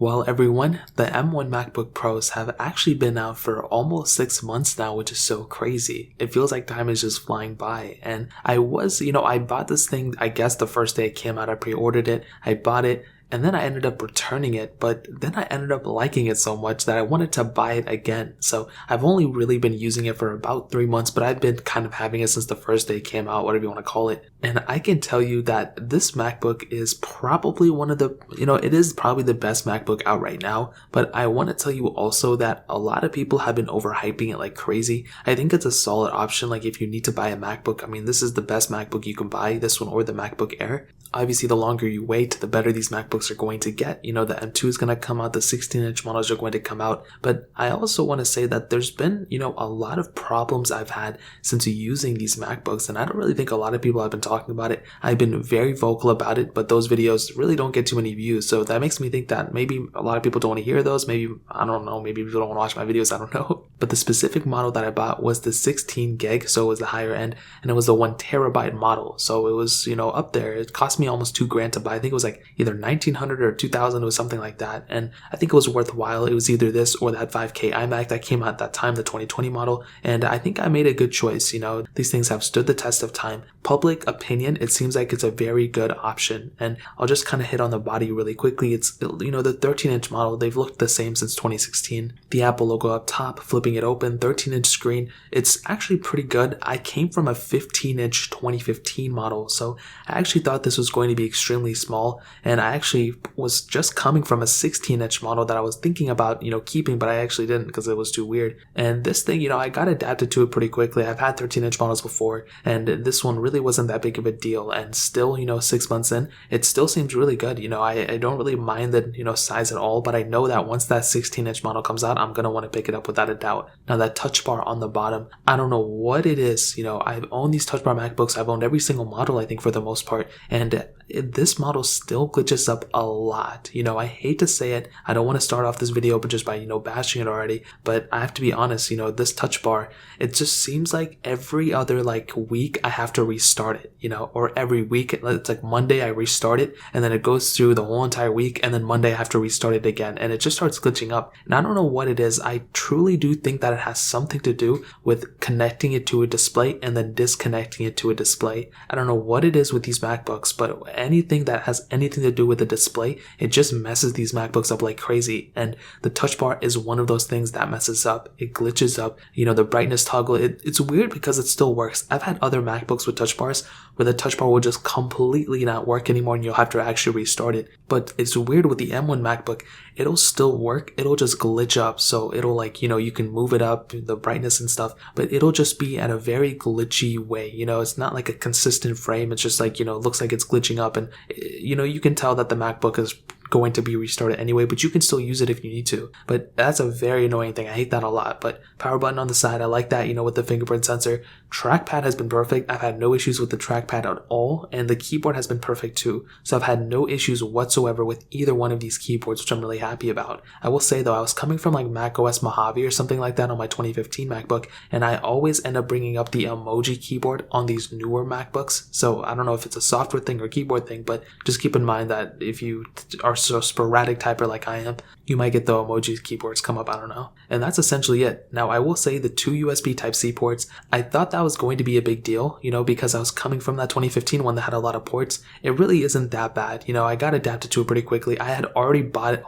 Well, everyone, the M1 Macbook Pros have actually been out for almost 6 months now, which is so crazy. It feels like time is just flying by. And I bought this thing, I guess the first day it came out, I pre-ordered it, I bought it, and then I ended up returning it, but then I ended up liking it so much that I wanted to buy it again. So I've only really been using it for about 3 months, but I've been kind of having it since the first day it came out, whatever you want to call it. And I can tell you that this MacBook is probably it is probably the best MacBook out right now, but I want to tell you also that a lot of people have been overhyping it like crazy. I think it's a solid option. Like if you need to buy a MacBook, I mean, this is the best MacBook you can buy, this one or the MacBook Air. Obviously, the longer you wait, the better these MacBooks are going to get. The M2 is going to come out, the 16-inch models are going to come out. But I also want to say that there's been, a lot of problems I've had since using these MacBooks, and I don't really think a lot of people have been talking about it. I've been very vocal about it, but those videos really don't get too many views. So that makes me think that maybe a lot of people don't want to hear those. Maybe, I don't know, maybe people don't want to watch my videos, I don't know. But the specific model that I bought was the 16 gig, so it was the higher end, and it was the 1 TB model. So it was, up there. It cost me almost $2,000 to buy. I think it was like either 1,900 or 2,000. It was something like that. And I think it was worthwhile. It was either this or that 5K iMac that came out at that time, the 2020 model. And I think I made a good choice. These things have stood the test of time. Public opinion, it seems like it's a very good option. And I'll just kind of hit on the body really quickly. It's, the 13-inch model, they've looked the same since 2016. The Apple logo up top, flipping it open, 13-inch screen. It's actually pretty good. I came from a 15-inch 2015 model, so I actually thought this was going to be extremely small, and I actually was just coming from a 16-inch model that I was thinking about, keeping, but I actually didn't because it was too weird. And this thing, I got adapted to it pretty quickly. I've had 13-inch models before, and this one really wasn't that big of a deal, and still, 6 months in, it still seems really good. I don't really mind the, size at all, but I know that once that 16-inch model comes out, I'm going to want to pick it up without a doubt. Now, that touch bar on the bottom, I don't know what it is. I've owned these touch bar MacBooks. I've owned every single model, I think, for the most part, and this model still glitches up a lot. I hate to say it. I don't want to start off this video but just by, bashing it already, but I have to be honest, this touch bar, it just seems like every other week I have to restart it, or every week, it's like Monday I restart it, and then it goes through the whole entire week, and then Monday I have to restart it again, and it just starts glitching up. And I don't know what it is. I truly do think that it has something to do with connecting it to a display and then disconnecting it to a display. I don't know what it is with these MacBooks, but anything that has anything to do with the display, it just messes these MacBooks up like crazy. And the touch bar is one of those things that messes up. It glitches up. The brightness toggle, it's weird because it still works. I've had other MacBooks with touch bars where the touch bar will just completely not work anymore and you'll have to actually restart it. But it's weird with the M1 MacBook, it'll still work. It'll just glitch up. So it'll you can move it up, the brightness and stuff, but it'll just be at a very glitchy way. It's not like a consistent frame. It's just it looks like it's glitching up, and you can tell that the MacBook is going to be restarted anyway, but you can still use it if you need to. But that's a very annoying thing. I hate that a lot. But power button on the side, I like that, with the fingerprint sensor. Trackpad has been perfect. I've had no issues with the trackpad at all, and the keyboard has been perfect too. So I've had no issues whatsoever with either one of these keyboards, which I'm really happy about. I will say though, I was coming from Mac OS Mojave or something like that on my 2015 MacBook, and I always end up bringing up the emoji keyboard on these newer MacBooks. So I don't know if it's a software thing or keyboard thing, but just keep in mind that if you are so sporadic typer like I am, you might get the emoji keyboards come up, I don't know. And that's essentially it. Now, I will say the 2 USB Type-C ports, I thought that was going to be a big deal, because I was coming from that 2015 one that had a lot of ports. It really isn't that bad. I got adapted to it pretty quickly. I had already bought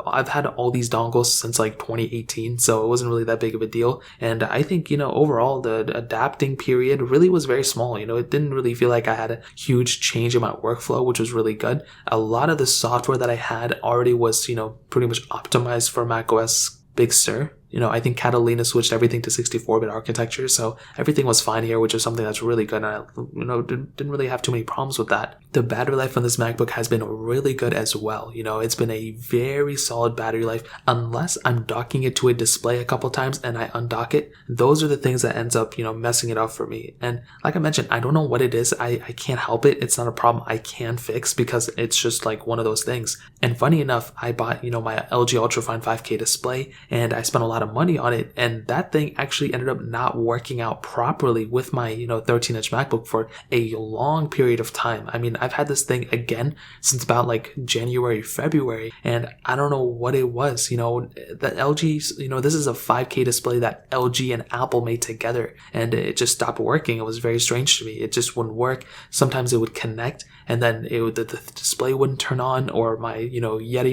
I've had all these dongles since 2018, so it wasn't really that big of a deal. And I think, overall, the adapting period really was very small. It didn't really feel like I had a huge change in my workflow, which was really good. A lot of the software that I had already was, pretty much optimized for macOS Big Sur. I think Catalina switched everything to 64-bit architecture, so everything was fine here, which is something that's really good, and I, didn't really have too many problems with that. The battery life on this MacBook has been really good as well. It's been a very solid battery life, unless I'm docking it to a display a couple times and I undock it. Those are the things that ends up, messing it up for me. And like I mentioned, I don't know what it is. I can't help it. It's not a problem I can fix because it's just one of those things. And funny enough, I bought, my LG Ultrafine 5K display, and I spent a lot lot of money on it, and that thing actually ended up not working out properly with my 13-inch MacBook for a long period of time. I mean, I've had this thing again since about like January, February, and I don't know what it was. The LG, this is a 5K display that LG and Apple made together, and it just stopped working. It was very strange to me. It just wouldn't work. Sometimes it would connect, and then the display wouldn't turn on, or my Yeti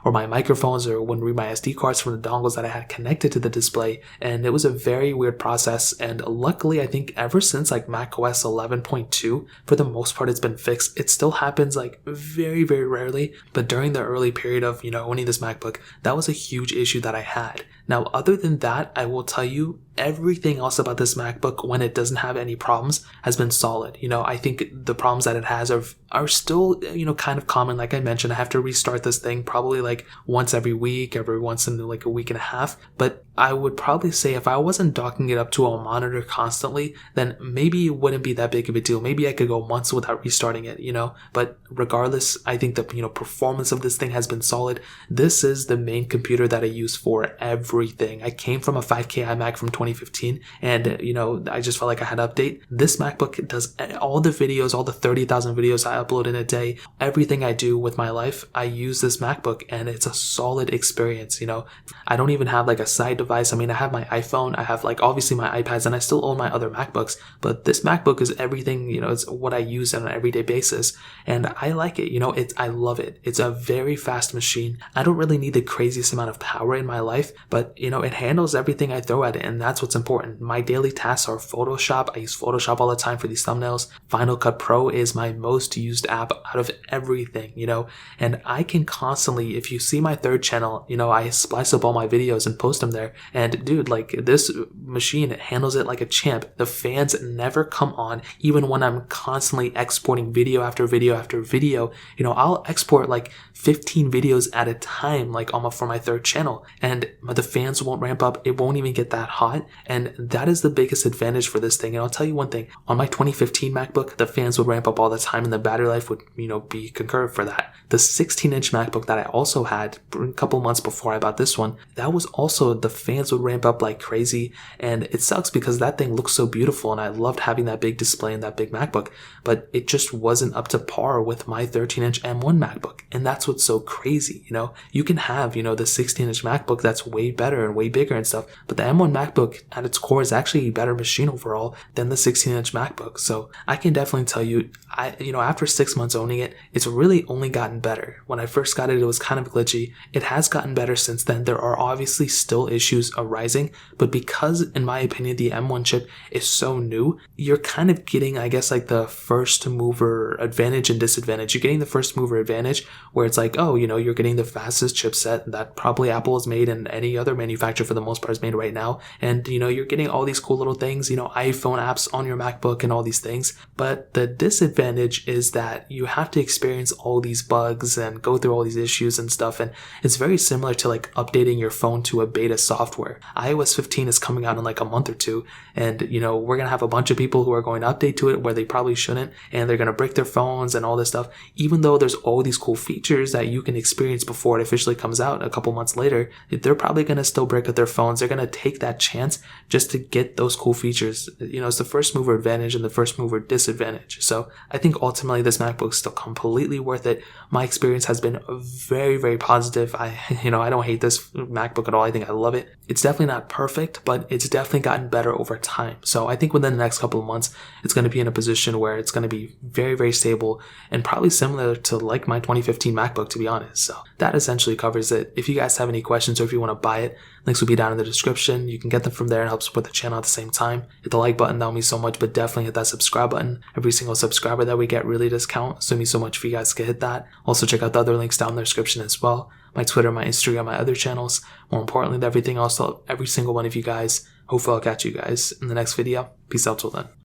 or my microphones, or wouldn't read my SD cards from the dongles that I had connected to the display. And it was a very weird process. And luckily, I think ever since like macOS 11.2, for the most part, it's been fixed. It still happens like very, very rarely, but during the early period of owning this MacBook, that was a huge issue that I had. Now, other than that, I will tell you everything else about this MacBook, when it doesn't have any problems, has been solid. I think the problems that it has are still, kind of common. Like I mentioned, I have to restart this thing probably like once every week, every once in like a week and a half. But I would probably say if I wasn't docking it up to a monitor constantly, then maybe it wouldn't be that big of a deal. Maybe I could go months without restarting it, But regardless, I think the, performance of this thing has been solid. This is the main computer that I use for everything. I came from a 5K iMac from 2015, and, I just felt like I had to update. This MacBook does all the videos, all the 30,000 videos I upload in a day. Everything I do with my life, I use this MacBook, and it's a solid experience. I don't even have like a side device. I mean, I have my iPhone, I have like obviously my iPads, and I still own my other MacBooks, but this MacBook is everything, it's what I use on an everyday basis, and I like it. I love it. It's a very fast machine. I don't really need the craziest amount of power in my life, but it handles everything I throw at it, and that's what's important. My daily tasks are Photoshop. I use Photoshop all the time for these thumbnails. Final Cut Pro is my most used app out of everything, and I can constantly, if you see my third channel, I splice up all my videos and post them there, and dude, like this machine handles it like a champ. The fans never come on, even when I'm constantly exporting video after video after video. I'll export like 15 videos at a time, like almost for my third channel, and the fans won't ramp up. It won't even get that hot, and that is the biggest advantage for this thing. And I'll tell you one thing, on my 2015 MacBook, the fans would ramp up all the time, and the battery life would, be concurrent for that. The 16-inch MacBook that I also had a couple months before I bought this one, that was also, the fans would ramp up like crazy, and it sucks because that thing looks so beautiful, and I loved having that big display and that big MacBook, but it just wasn't up to par with my 13-inch M1 MacBook, and that's what's so crazy. You can have, the 16-inch MacBook that's way better and way bigger and stuff, but the M1 MacBook at its core is actually a better machine overall than the 16-inch MacBook. So I can definitely tell you, after 6 months owning it, it's really only gotten better. When I first got it, it was kind of glitchy. It has gotten better since then. There are obviously still issues arising, but because, in my opinion, the M1 chip is so new, you're kind of getting, I guess, like the first mover advantage and disadvantage. You're getting the first mover advantage where it's like, oh, you're getting the fastest chipset that probably Apple has made and any other manufacturer for the most part is made right now. And, you're getting all these cool little things, iPhone apps on your MacBook and all these things. But the disadvantage is that you have to experience all these bugs and go through all these issues and stuff. And it's very similar to like updating your phone to a beta software. iOS 15 is coming out in like a month or two. And, we're going to have a bunch of people who are going to update to it where they probably shouldn't. And they're going to break their phones and all this stuff. Even though there's all these cool features that you can experience before it officially comes out a couple months later, they're probably going to still break up their phones. They're going to take that chance just to get those cool features. It's the first mover advantage and the first mover disadvantage. So I think ultimately this MacBook is still completely worth it. My experience has been very, very positive. I don't hate this MacBook at all. I think I love it. It's definitely not perfect, but it's definitely gotten better over time. So I think within the next couple of months, it's going to be in a position where it's going to be very, very stable and probably similar to like my 2015 MacBook, to be honest. So that essentially covers it. If you guys have any questions or if you want to buy it, links will be down in the description. You can get them from there and help support the channel at the same time. Hit the like button, that would mean so much, but definitely hit that subscribe button. Every single subscriber that we get really does count, so it means so much if you guys could hit that. Also check out the other links down in the description as well. My Twitter, my Instagram, my other channels. More importantly than everything else, to every single one of you guys. Hopefully I'll catch you guys in the next video. Peace out till then.